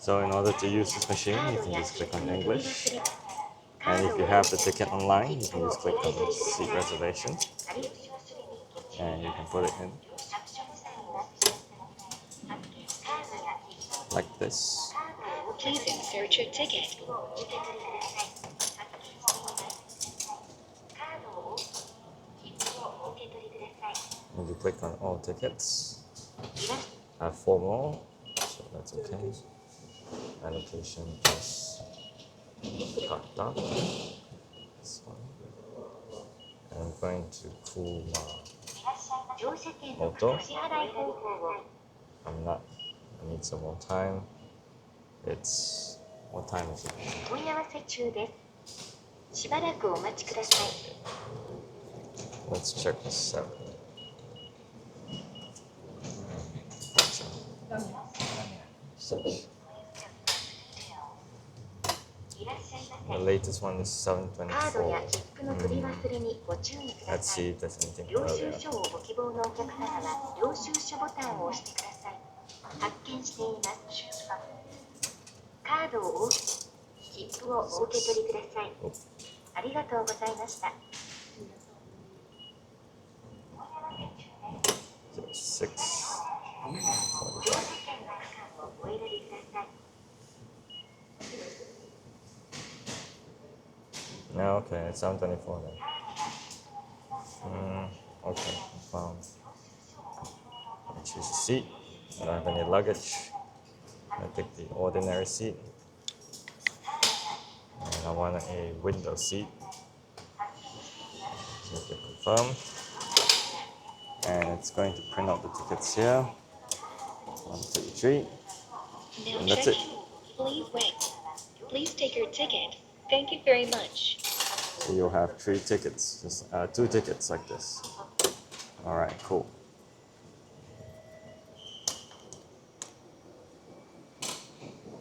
So in order to use this machine, you can just click on English. And if you have the ticket online, you can just click on seat reservation. And you can put it in. Like this. Please insert your ticket. And you click on all tickets. I have 4 more, so that's okay. Allocation is kata. This one. And I'm going to Kuma Auto. I'm not. I need some more time. It's what time is it? Let's check the 7. The latest one is 7:24. Let's see if there's anything earlier. Oh. 6. No, okay, it's 7:24 then. Okay, I found. I choose a seat. I don't have any luggage. I take the ordinary seat. And I want a window seat. So click confirm. And it's going to print out the tickets here. 1, 2, 3. Now And that's it. Please wait. Please take your ticket. Thank you very much. So you'll have 3 tickets, just 2 tickets like this. Alright, cool.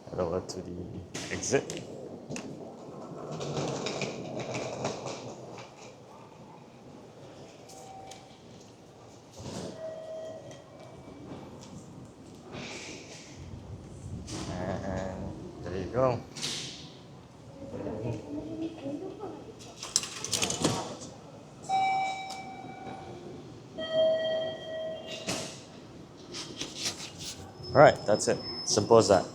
Head over to the exit. And there you go. Alright, that's it. Simple as that.